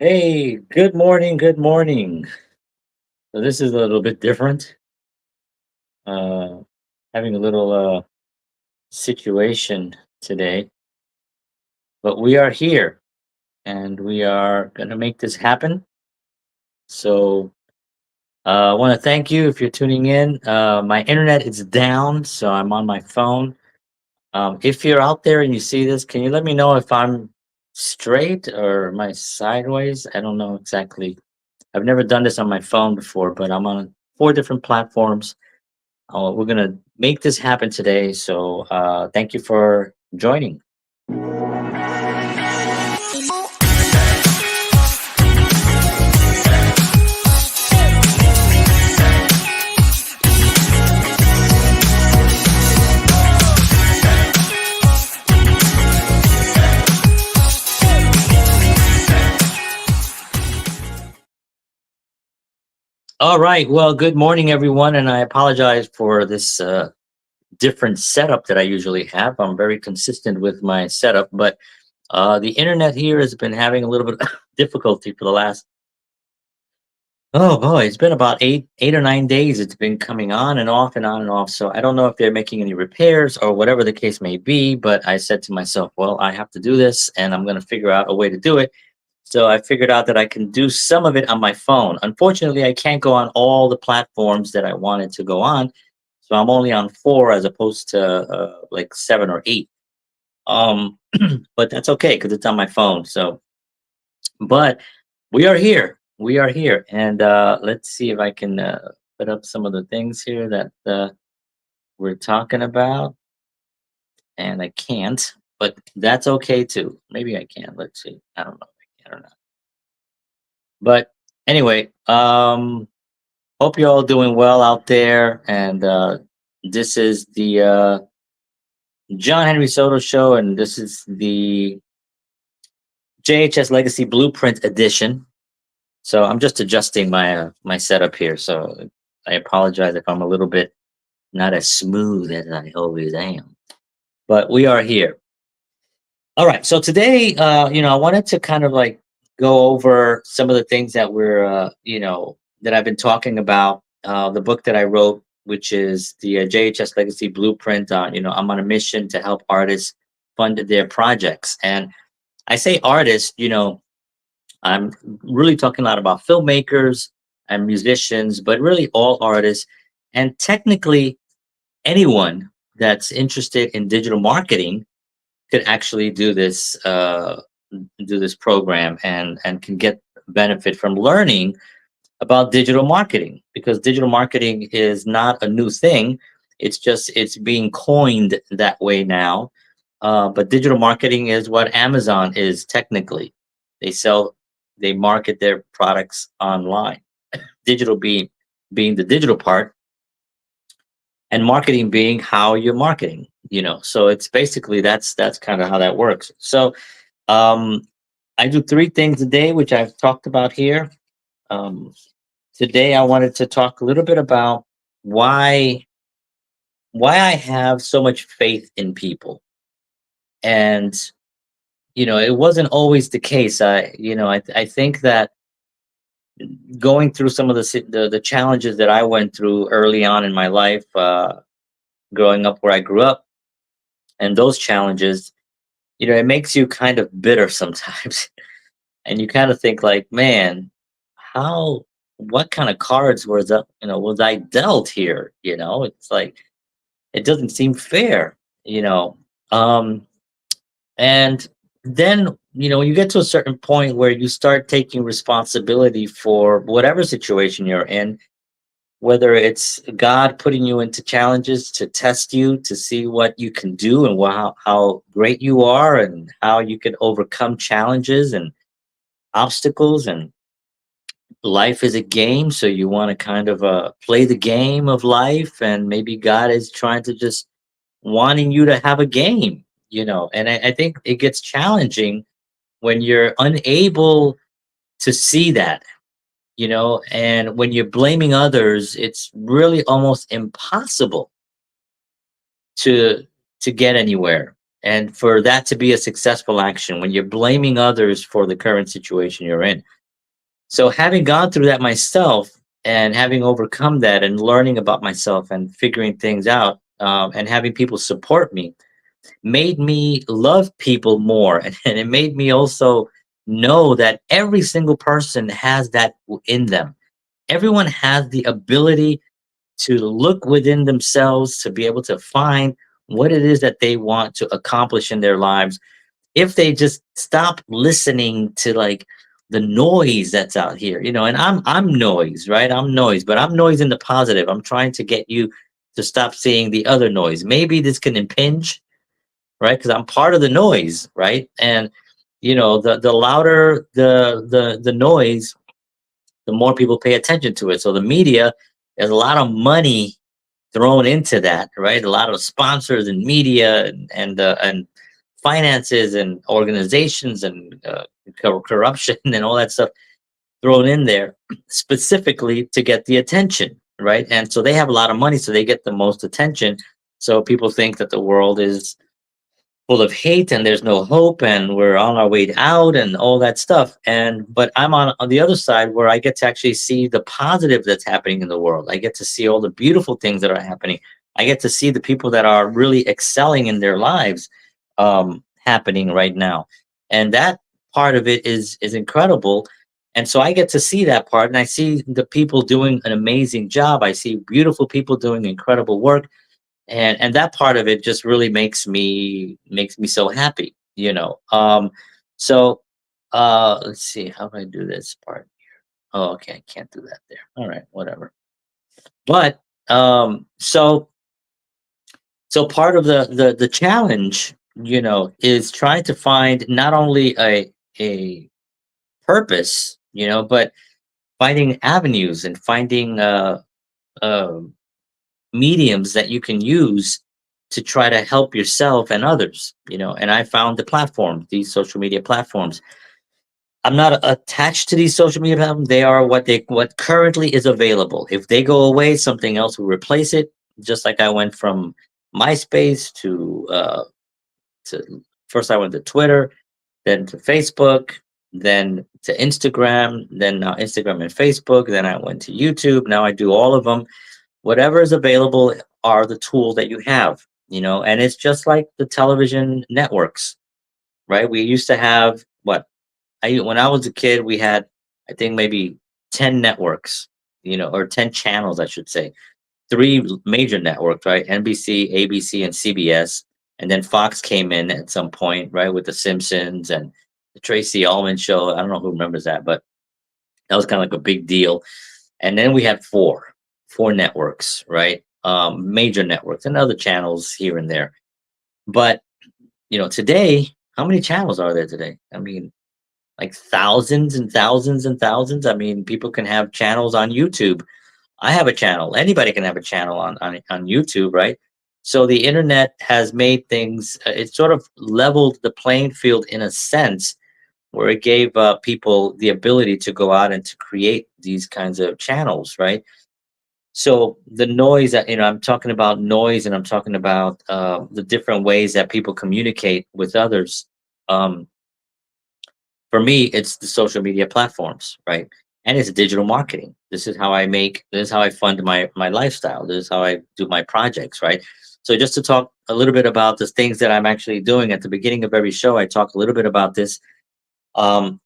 Hey, good morning, good morning. So this is a little bit different. Uh Having a little situation today, but we are here and we are going to make this happen. So I want to thank you if you're tuning in. My internet is down, so I'm on my phone. If you're out there and you see this, can you let me know if I'm straight or am I sideways? I don't know exactly. I've never done this on my phone before, but I'm on four different platforms. We're gonna make this happen today. So thank you for joining. All right. Well, good morning, everyone, and I apologize for this different setup that I usually have. I'm very consistent with my setup, but the internet here has been having a little bit of difficulty for the last. Oh boy, it's been about 8 or 9 days. It's been coming on and off and on and off. So I don't know if they're making any repairs or whatever the case may be. But I said to myself, well, I have to do this, and I'm going to figure out a way to do it. So I figured out that I can do some of it on my phone. Unfortunately, I can't go on all the platforms that I wanted to go on. So I'm only on four as opposed to like seven or eight. Um, but that's okay because it's on my phone. So, but we are here. We are here. And let's see if I can put up some of the things here that we're talking about. And I can't, but that's okay too. Maybe I can. Let's see. I don't know if I can or not. But anyway, hope you're all doing well out there. And this is the John Henry Soto Show, and this is the JHS Legacy Blueprint Edition. So I'm just adjusting my setup here. So I apologize if I'm a little bit not as smooth as I always am. But we are here. All right. So today, I wanted to kind of like go over some of the things that that I've been talking about. The book that I wrote, which is the JHS Legacy Blueprint. I'm on a mission to help artists fund their projects, and I say artists. I'm really talking a lot about filmmakers and musicians, but really all artists, and technically anyone that's interested in digital marketing could actually do this program and can get benefit from learning about digital marketing, because digital marketing is not a new thing. It's being coined that way now. But digital marketing is what Amazon is technically. They sell, they market their products online. Digital being the digital part, and marketing being how you're marketing. So it's basically that's kind of how that works. So um, I do three things a day, which I've talked about here. Um, Today, I wanted to talk a little bit about why why I have so much faith in people, and it wasn't always the case. I think that going through some of the challenges that I went through early on in my life, growing up where I grew up, and those challenges, it makes you kind of bitter sometimes. And you kind of think like, man, how what kind of cards was I dealt here? It's like it doesn't seem fair, you know. Um and then, when you get to a certain point where you start taking responsibility for whatever situation you're in, whether it's God putting you into challenges to test you to see what you can do and how great you are and how you can overcome challenges and obstacles. And life is a game, so you want to kind of play the game of life, and maybe God is trying to just wanting you to have a game, and I think it gets challenging when you're unable to see that, and when you're blaming others, it's really almost impossible to to get anywhere. And for that to be a successful action, when you're blaming others for the current situation you're in. So, having gone through that myself and having overcome that and learning about myself and figuring things out, and having people support me, made me love people more. And it made me also know that every single person has that in them. Everyone has the ability to look within themselves to be able to find what it is that they want to accomplish in their lives if they just stop listening to like the noise that's out here, and I'm noise, right? I'm noise, but I'm noise in the positive. I'm trying to get you to stop seeing the other noise. Maybe this can impinge, right? Because I'm part of the noise, right? And the louder the noise, the more people pay attention to it. So the media, there's a lot of money thrown into that, right? A lot of sponsors and media and finances and organizations and corruption and all that stuff thrown in there specifically to get the attention, right? And so they have a lot of money, so they get the most attention. So people think that the world is full of hate and there's no hope and we're on our way out and all that stuff. And but I'm on the other side where I get to actually see the positive that's happening in the world. I get to see all the beautiful things that are happening. I get to see the people that are really excelling in their lives, happening right now. And that part of it is incredible. And so I get to see that part, and I see the people doing an amazing job. I see beautiful people doing incredible work, and that part of it just really makes me so happy, so let's see, how do I do this part? Oh, okay, I can't do that there. All right, whatever. But so part of the challenge, is trying to find not only a purpose, but finding avenues and finding uh mediums that you can use to try to help yourself and others, and I found these social media platforms. I'm not attached to these social media platforms. They are what currently is available. If they go away, something else will replace it. Just like I went from MySpace to first I went to Twitter, then to Facebook, then to Instagram, then now Instagram and Facebook, then I went to YouTube. Now I do all of them. Whatever is available are the tools that you have, and it's just like the television networks, right? We used to have what I when I was a kid, we had, I think, maybe 10 networks, or 10 channels, I should say. Three major networks, right? NBC, ABC, and CBS. And then Fox came in at some point, right, with The Simpsons and the Tracy Ullman show. I don't know who remembers that, but that was kind of like a big deal. And then we had four networks, right? Major networks and other channels here and there. But today, how many channels are there today? I mean, like thousands and thousands and thousands. I mean, people can have channels on YouTube. I have a channel. Anybody can have a channel on YouTube, right? So the internet has made things. It sort of leveled the playing field in a sense, where it gave people the ability to go out and to create these kinds of channels, right? So the noise that, I'm talking about noise, and I'm talking about the different ways that people communicate with others. Um, for me, it's the social media platforms, right? And it's digital marketing. This is how I fund my lifestyle. This is how I do my projects, right? So just to talk a little bit about the things that I'm actually doing at the beginning of every show, I talk a little bit about this. um,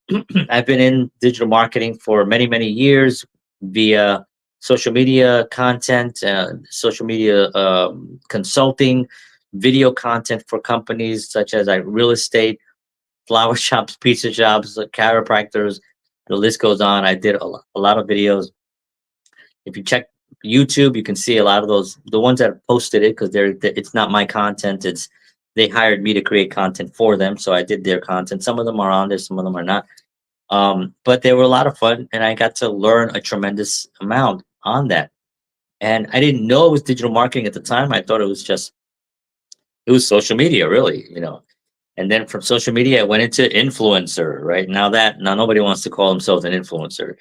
I've been in digital marketing for many, many years via social media content, social media consulting, video content for companies such as like real estate, flower shops, pizza shops, chiropractors. The list goes on. I did a lot of videos. If you check YouTube, you can see a lot of those, the ones that posted it, because it's not my content. It's They hired me to create content for them, so I did their content. Some of them are on there, some of them are not. But they were a lot of fun, and I got to learn a tremendous amount on that. And I didn't know it was digital marketing at the time. I thought it was social media, really. And then from social media, I went into influencer. Right now nobody wants to call themselves an influencer.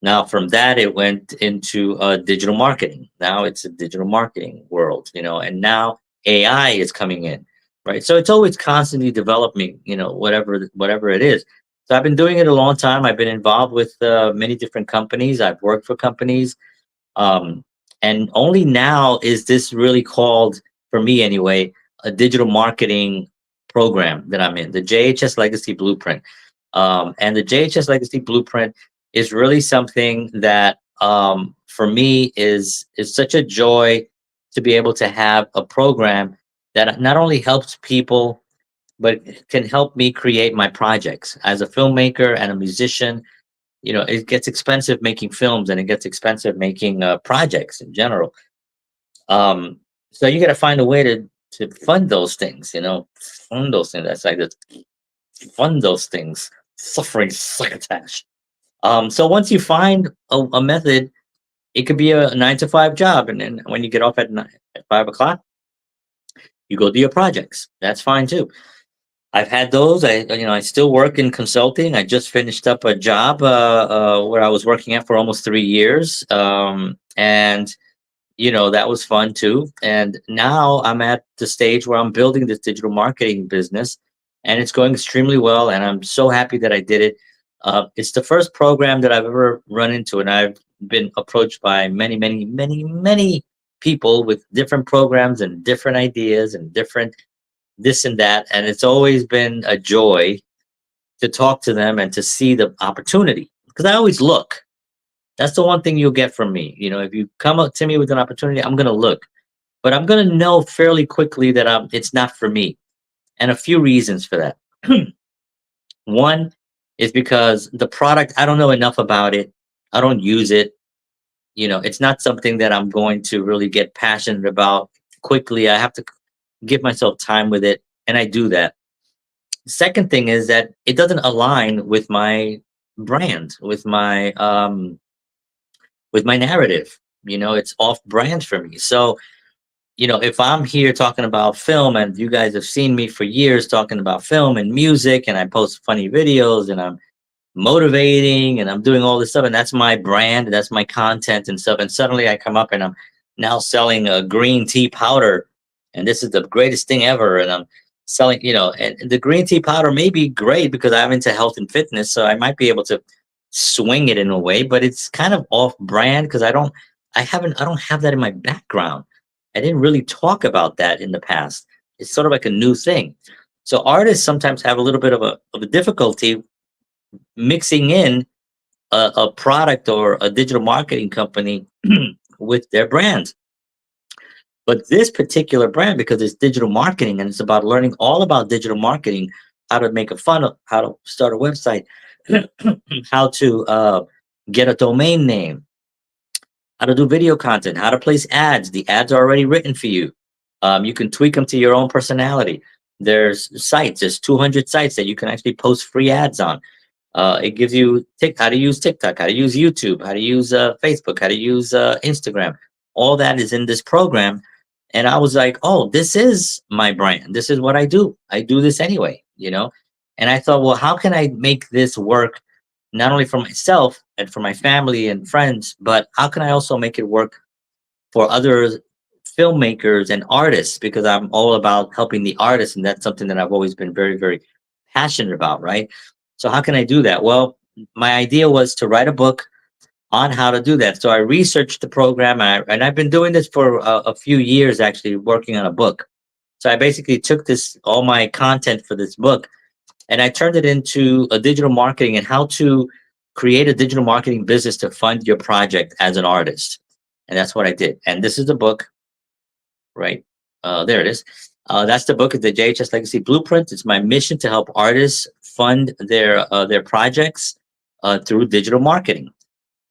Now from that, it went into digital marketing. Now it's a digital marketing world, and now AI is coming in, right? So it's always constantly developing, whatever it is. So I've been doing it a long time. I've been involved with many different companies. I've worked for companies, um, and only now is this really called, for me anyway, a digital marketing program that I'm in, the JHS Legacy Blueprint. And the JHS Legacy Blueprint is really something that, for me, is such a joy to be able to have a program that not only helps people, but can help me create my projects as a filmmaker and a musician. It gets expensive making films, and it gets expensive making projects in general. Um, so you got to find a way to fund those things. Fund those things. That's like the fund those things. Suffering succotash. So once you find a method, it could be a 9 to 5 job, and then when you get off at 5 o'clock, you go do your projects. That's fine too. I've had those. I still work in consulting. I just finished up a job where I was working at for almost 3 years, and that was fun too. And now I'm at the stage where I'm building this digital marketing business, and it's going extremely well. And I'm so happy that I did it. It's the first program that I've ever run into, and I've been approached by many, many, many, many people with different programs and different ideas and different this and that. And it's always been a joy to talk to them and to see the opportunity, because I always look. That's the one thing you'll get from me. If you come up to me with an opportunity, I'm going to look, but I'm going to know fairly quickly that it's not for me. And a few reasons for that. One is because the product, I don't know enough about it. I don't use it. It's not something that I'm going to really get passionate about quickly. I have to give myself time with it, and I do that. Second thing is that it doesn't align with my brand, with my narrative. It's off brand for me. So, if I'm here talking about film, and you guys have seen me for years talking about film and music, and I post funny videos, and I'm motivating, and I'm doing all this stuff, and that's my brand, and that's my content and stuff, and suddenly I come up and I'm now selling a green tea powder, and this is the greatest thing ever, and I'm selling, and the green tea powder may be great because I'm into health and fitness, so I might be able to swing it in a way, but it's kind of off brand because I don't have that in my background. I didn't really talk about that in the past. It's sort of like a new thing. So artists sometimes have a little bit of a difficulty mixing in a product or a digital marketing company with their brand. But this particular brand, because it's digital marketing and it's about learning all about digital marketing, how to make a funnel, how to start a website, how to get a domain name, how to do video content, how to place ads. The ads are already written for you. You can tweak them to your own personality. There's 200 sites that you can actually post free ads on. It gives you how to use TikTok, how to use YouTube, how to use Facebook, how to use Instagram. All that is in this program. And I was like, oh, this is my brand. This is what I do. I do this anyway. And I thought, well, how can I make this work not only for myself and for my family and friends, but how can I also make it work for other filmmakers and artists? Because I'm all about helping the artists, and that's something that I've always been very, very passionate about, right? So how can I do that? Well, my idea was to write a book on how to do that. So I researched the program, and I've been doing this for a few years, actually working on a book. So I basically took all my content for this book, and I turned it into a digital marketing and how to create a digital marketing business to fund your project as an artist. And that's what I did. And this is the book, right? There it is. That's the book, the JHS Legacy Blueprint. It's my mission to help artists fund their projects through digital marketing.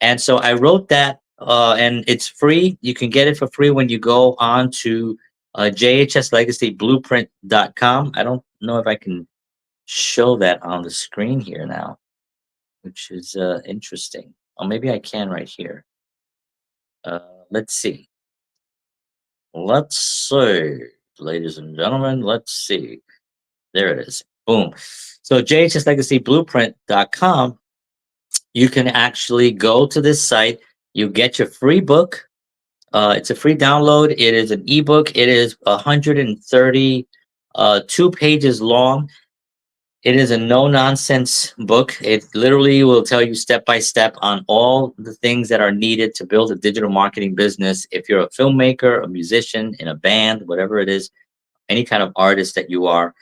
And so I wrote that, and it's free. You can get it for free when you go on to jhslegacyblueprint.com. I don't know if I can show that on the screen here now, which is interesting. Or maybe I can right here. Let's see. Let's see, ladies and gentlemen. Let's see. There it is. Boom. So jhslegacyblueprint.com, you can actually go to this site. You get your free book. It's a free download. It is an ebook. It is 130 2 pages long. It is a no nonsense book. It literally will tell you step by step on all the things that are needed to build a digital marketing business. If you're a filmmaker, a musician, in a band, whatever it is, any kind of artist that you are.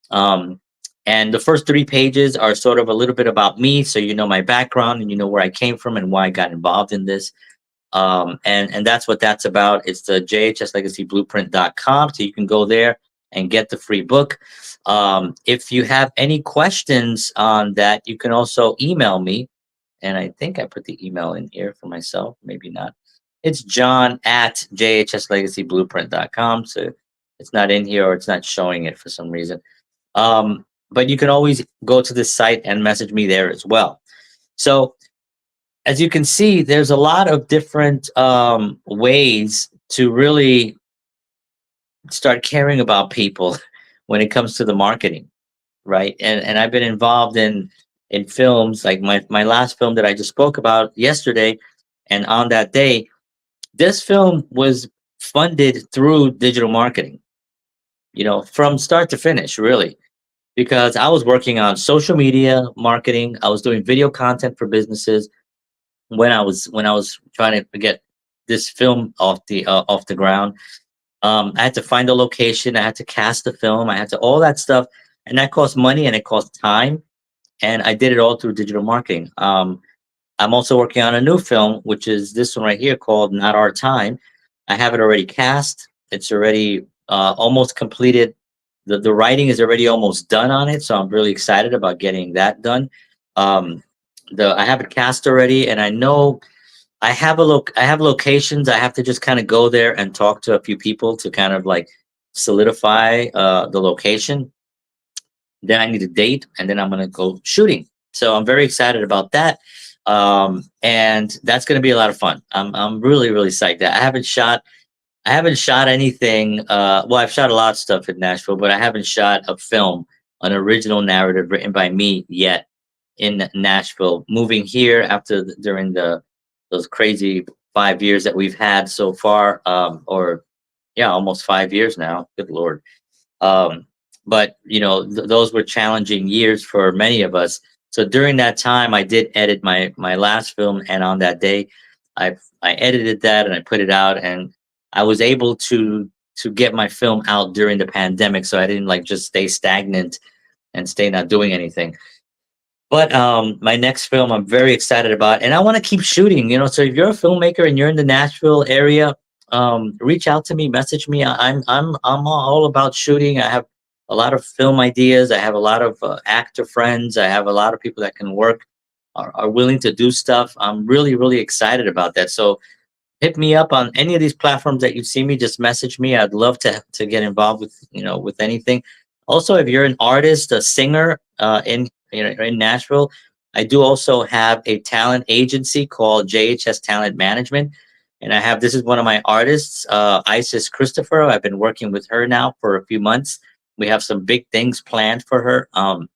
Um, and the first 3 pages are sort of a little bit about me. So you know my background and you know where I came from and why I got involved in this. And that's what that's about. It's the jhslegacyblueprint.com. So you can go there and get the free book. If you have any questions on that, you can also email me. And I think I put the email in here for myself, maybe not. It's john at jhslegacyblueprint.com. So it's not in here or it's not showing it for some reason. But you can always go to this site and message me there as well. So as you can see, there's a lot of different ways to really start caring about people when it comes to the marketing, right? And I've been involved in films like my last film that I just spoke about yesterday, and on that day, this film was funded through digital marketing, from start to finish, really, because I was working on social media marketing. I was doing video content for businesses when I was trying to get this film off the ground. I had to find a location. I had to cast the film. I had to all that stuff, and that cost money and it cost time. And I did it all through digital marketing. I'm also working on a new film, which is this one right here called "Not Our Time." I have it already cast. It's already almost completed. The writing is already almost done on it, so I'm really excited about getting that done. Um, the I have it cast already, and I know I have locations. I have to just kind of go there and talk to a few people to kind of like solidify the location. Then I need a date, and then I'm gonna go shooting. So I'm very excited about that, and that's gonna be a lot of fun. I'm really really psyched. I haven't shot anything. Well, I've shot a lot of stuff in Nashville, but I haven't shot a film, an original narrative written by me yet in Nashville. Moving here during those crazy 5 years that we've had so far, or yeah, almost 5 years now. Good lord. But those were challenging years for many of us. So during that time, I did edit my last film, and on that day, I edited that and I put it out, and I was able to get my film out during the pandemic, so I didn't like just stay stagnant and stay not doing anything. But my next film I'm very excited about, and I want to keep shooting. So if you're a filmmaker and you're in the Nashville area, reach out to me, message me. I'm all about shooting. I have a lot of film ideas. I have a lot of actor friends. I have a lot of people that can work, are willing to do stuff. I'm really really excited about that. So hit me up on any of these platforms that you see me. Just message me. I'd love to get involved with with anything. Also, if you're an artist, a singer in Nashville, I do also have a talent agency called JHS Talent Management, and I have this is one of my artists, Isis Christopher. I've been working with her now for a few months. We have some big things planned for her. I'm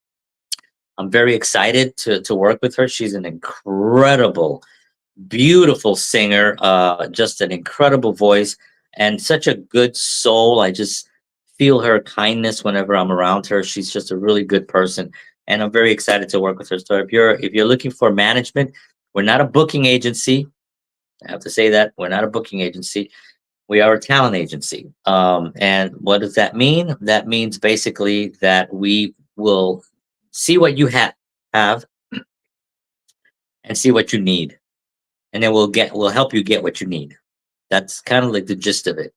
very excited to work with her. She's an incredible beautiful singer, just an incredible voice and such a good soul. I just feel her kindness whenever I'm around her. She's just a really good person, and I'm very excited to work with her. So if you're looking for management, we're not a booking agency. I have to say that we're not a booking agency. We are a talent agency. And what does that mean? That means basically that we will see what you have and see what you need, and then we'll help you get what you need. That's kind of like the gist of it.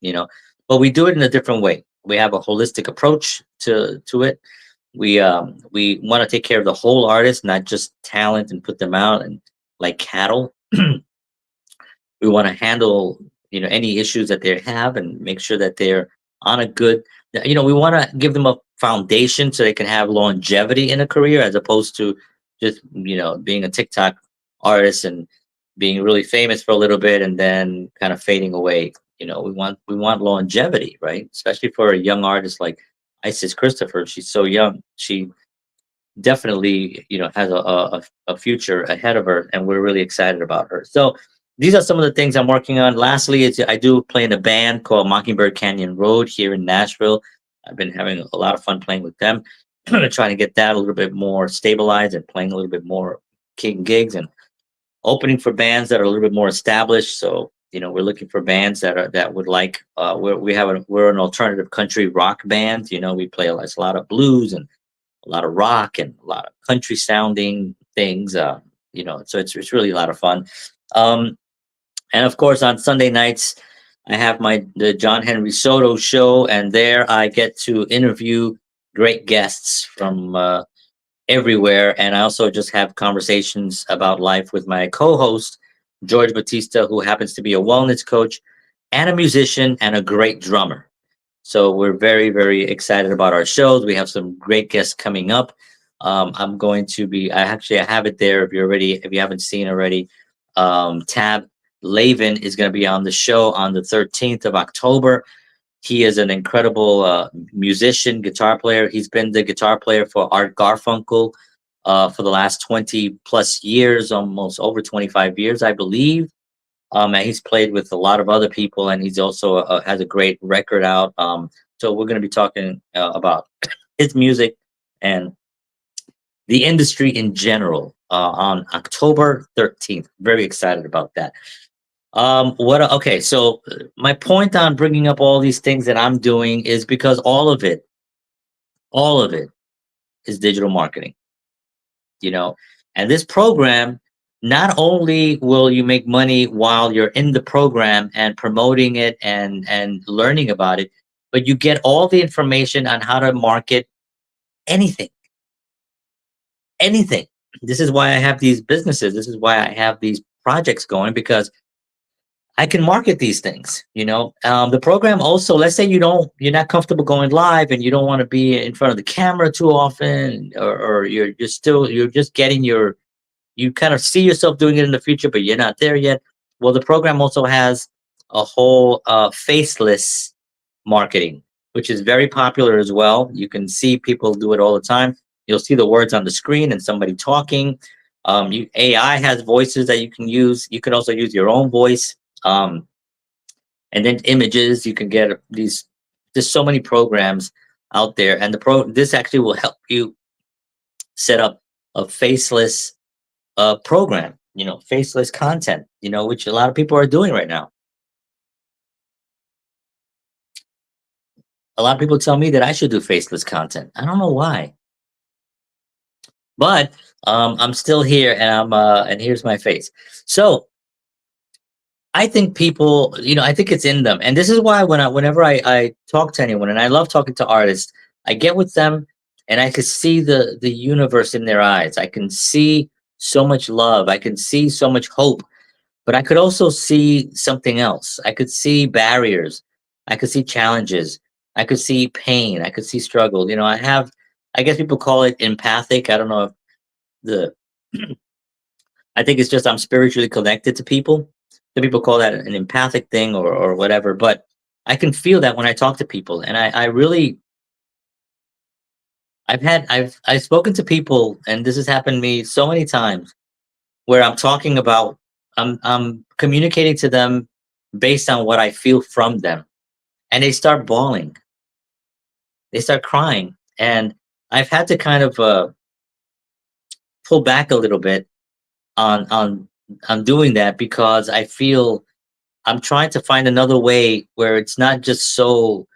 But we do it in a different way. We have a holistic approach to it. We want to take care of the whole artist, not just talent and put them out and like cattle. We want to handle any issues that they have and make sure that they're on a good. We want to give them a foundation so they can have longevity in a career, as opposed to just being a TikTok artist and being really famous for a little bit and then kind of fading away. We want longevity, right? Especially for a young artist like Isis Christopher. She's so young. She definitely, has a future ahead of her, and we're really excited about her. So these are some of the things I'm working on. Lastly, I do play in a band called Mockingbird Canyon Road here in Nashville. I've been having a lot of fun playing with them, trying to get that a little bit more stabilized and playing a little bit more gigs and opening for bands that are a little bit more established. So we're looking for bands that would like. We're an alternative country rock band. We play a lot of blues and a lot of rock and a lot of country sounding things. So it's really a lot of fun. Um, and of course, on Sunday nights, I have the John Henry Soto show, and there I get to interview great guests from everywhere. And I also just have conversations about life with my co-host George Batista, who happens to be a wellness coach and a musician and a great drummer. So we're very, very excited about our shows. We have some great guests coming up. I'm going to be. I have it there. If you haven't seen already, Tab Lavin is going to be on the show on the 13th of October. He is an incredible musician, guitar player. He's been the guitar player for Art Garfunkel for the last 20 plus years, almost over 25 years, I believe. And he's played with a lot of other people, and he's also has a great record out. So we're going to be talking about his music and the industry in general on October 13th. Very excited about that. Okay, so my point on bringing up all these things that I'm doing is because all of it is digital marketing, you know. And this program, not only will you make money while you're in the program and promoting it and learning about it, but you get all the information on how to market anything, anything. This is why I have these businesses. This is why I have these projects going because I can market these things. The program also. Let's say you're not comfortable going live, and you don't want to be in front of the camera too often, or you're just getting you kind of see yourself doing it in the future, but you're not there yet. Well, the program also has a whole faceless marketing, which is very popular as well. You can see people do it all the time. You'll see the words on the screen and somebody talking. AI has voices that you can use. You can also use your own voice. Um, and then images. You can get these. There's so many programs out there, and this actually will help you set up a faceless program. Faceless content. Which a lot of people are doing right now. A lot of people tell me that I should do faceless content. I don't know why, but I'm still here, and and here's my face. So I think people, I think it's in them, and this is why whenever I talk to anyone, and I love talking to artists, I get with them, and I can see the universe in their eyes. I can see so much love. I can see so much hope, but I could also see something else. I could see barriers. I could see challenges. I could see pain. I could see struggle. I guess people call it empathic. I don't know if the I think it's just I'm spiritually connected to people. Some people call that an empathic thing or whatever, but I can feel that when I talk to people, and I really I've spoken to people, and this has happened to me so many times where I'm communicating to them based on what I feel from them, and they start bawling, they start crying, and I've had to kind of pull back a little bit on doing that because I feel I'm trying to find another way where it's not just so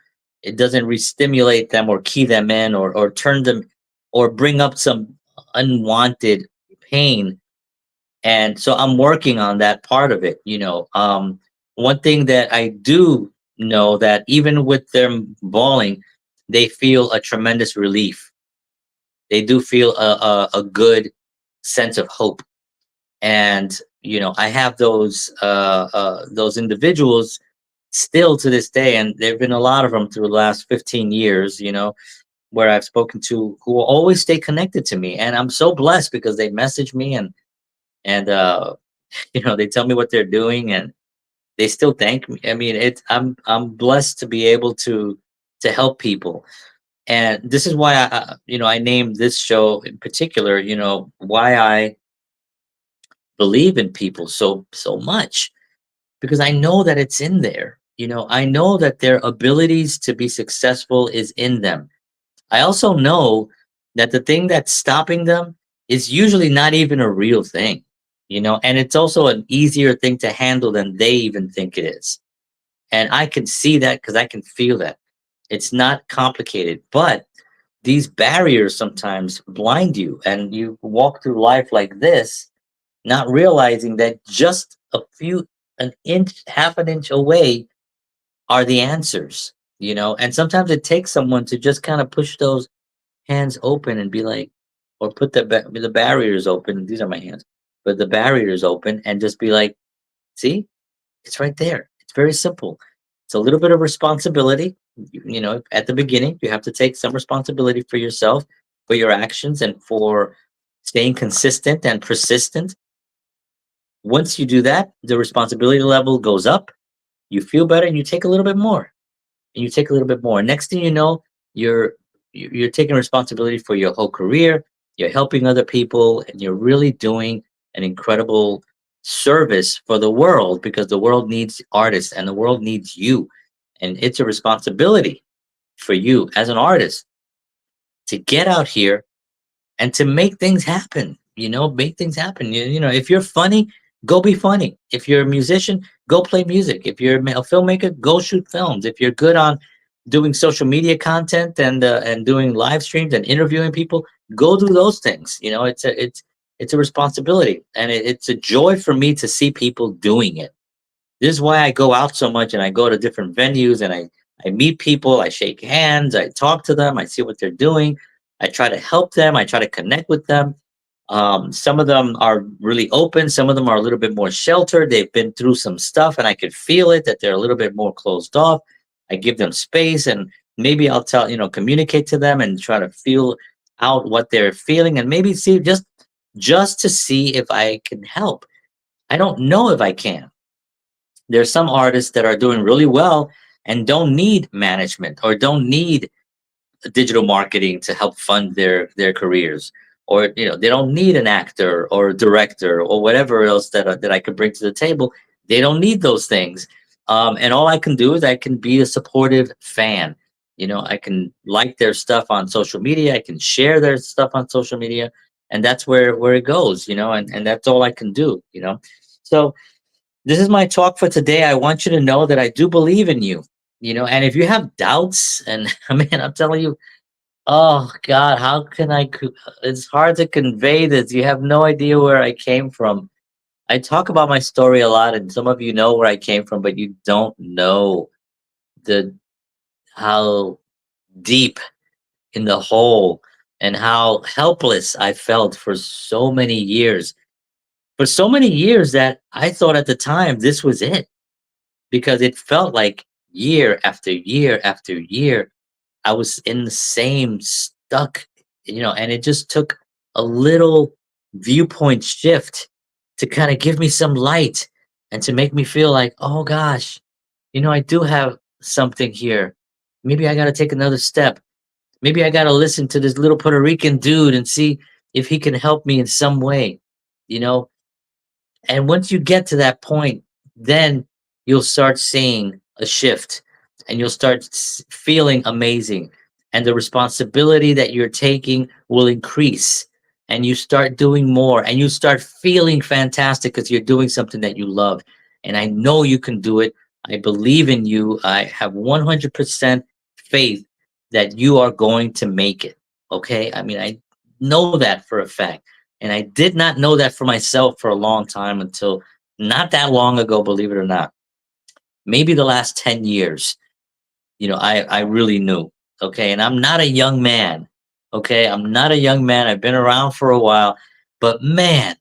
it doesn't re-stimulate them or key them in or turn them or bring up some unwanted pain. And so I'm working on that part of it. One thing that I do know that even with them bawling, they feel a tremendous relief. They do feel a good sense of hope. And I have those individuals still to this day, and there've been a lot of them through the last 15 years, where I've spoken to who will always stay connected to me, and I'm so blessed because they message me and they tell me what they're doing, and they still thank me. I mean, I'm blessed to be able to help people. And this is why I named this show in particular, why I believe in people so much, because I know that it's in there. I know that their abilities to be successful is in them. I also know that the thing that's stopping them is usually not even a real thing, and it's also an easier thing to handle than they even think it is. And I can see that because I can feel that. It's not complicated, but these barriers sometimes blind you, and you walk through life like this, not realizing that just an inch, half an inch away are the answers, and sometimes it takes someone to just kind of push those hands open and be like, or put the barriers open. These are my hands, but the barriers open and just be like, see, it's right there. It's very simple. It's a little bit of responsibility. At the beginning, you have to take some responsibility for yourself, for your actions, and for staying consistent and persistent. Once you do that, the responsibility level goes up. You feel better, and you take a little bit more, and you take a little bit more. Next thing you know, you're you're taking responsibility for your whole career. You're helping other people, and you're really doing an incredible service for the world, because the world needs artists and the world needs you. And it's a responsibility for you as an artist to get out here and to make things happen. Make things happen. If you're funny, go be funny. If you're a musician, go play music. If you're a filmmaker, go shoot films. If you're good on doing social media content and doing live streams and interviewing people, go do those things. It's a responsibility, and it's a joy for me to see people doing it. This is why I go out so much, and I go to different venues, and I meet people, I shake hands, I talk to them, I see what they're doing. I try to help them, I try to connect with them. Some of them are really open, some of them are a little bit more sheltered. They've been through some stuff, and I could feel it that they're a little bit more closed off. I give them space, and maybe I'll communicate to them and try to feel out what they're feeling, and maybe see just to see if I can help. I don't know if I can. There's some artists that are doing really well and don't need management or don't need digital marketing to help fund their careers, or they don't need an actor or a director or whatever else that I could bring to the table. They don't need those things, and all I can do is I can be a supportive fan. I can like their stuff on social media, I can share their stuff on social media, and that's where it goes, and that's all I can do. So this is my talk for today. I want you to know that I do believe in you, and if you have doubts, and I mean, I'm telling you, oh God, how can it's hard to convey this. You have no idea where I came from. I talk about my story a lot, and some of you know where I came from, but you don't know the how deep in the hole and how helpless I felt for so many years. For so many years that I thought at the time this was it, because it felt like year after year after year I was in the same stuck, and it just took a little viewpoint shift to kind of give me some light and to make me feel like, oh gosh, I do have something here. Maybe I got to take another step. Maybe I got to listen to this little Puerto Rican dude and see if he can help me in some way, you know, and once you get to that point, then you'll start seeing a shift, and you'll start feeling amazing. And the responsibility that you're taking will increase. And you start doing more, and you start feeling fantastic because you're doing something that you love. And I know you can do it. I believe in you. I have 100% faith that you are going to make it. Okay. I mean, I know that for a fact. And I did not know that for myself for a long time until not that long ago, believe it or not. Maybe the last 10 years, I really knew. Okay. And I'm not a young man. Okay. I'm not a young man. I've been around for a while, but man,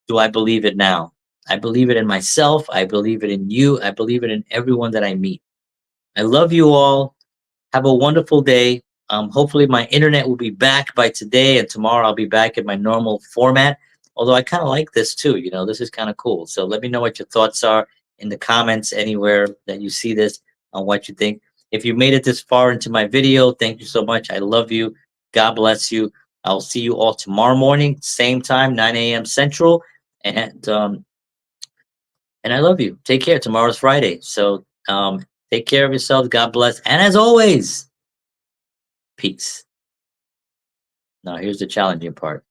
do I believe it now. I believe it in myself. I believe it in you. I believe it in everyone that I meet. I love you all. Have a wonderful day. Hopefully, my internet will be back by today, and tomorrow I'll be back in my normal format. Although I kind of like this too, this is kind of cool. So let me know what your thoughts are in the comments anywhere that you see this, on what you think. If you made it this far into my video, thank you so much. I love you. God bless you. I'll see you all tomorrow morning, same time, 9 a.m. Central. And I love you. Take care. Tomorrow's Friday. So Take care of yourselves. God bless. And as always, peace. Now, here's the challenging part.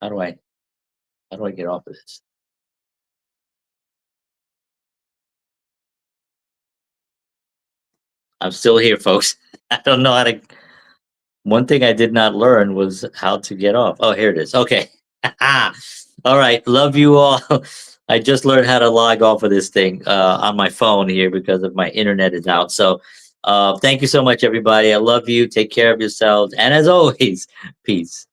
How do I how do I get off of this? I'm still here, folks. I don't know how to. One thing I did not learn was how to get off. Oh, here it is. Okay. All right. Love you all. I just learned how to log off of this thing on my phone here because of my internet is out. So thank you so much, everybody. I love you. Take care of yourselves. And as always, peace.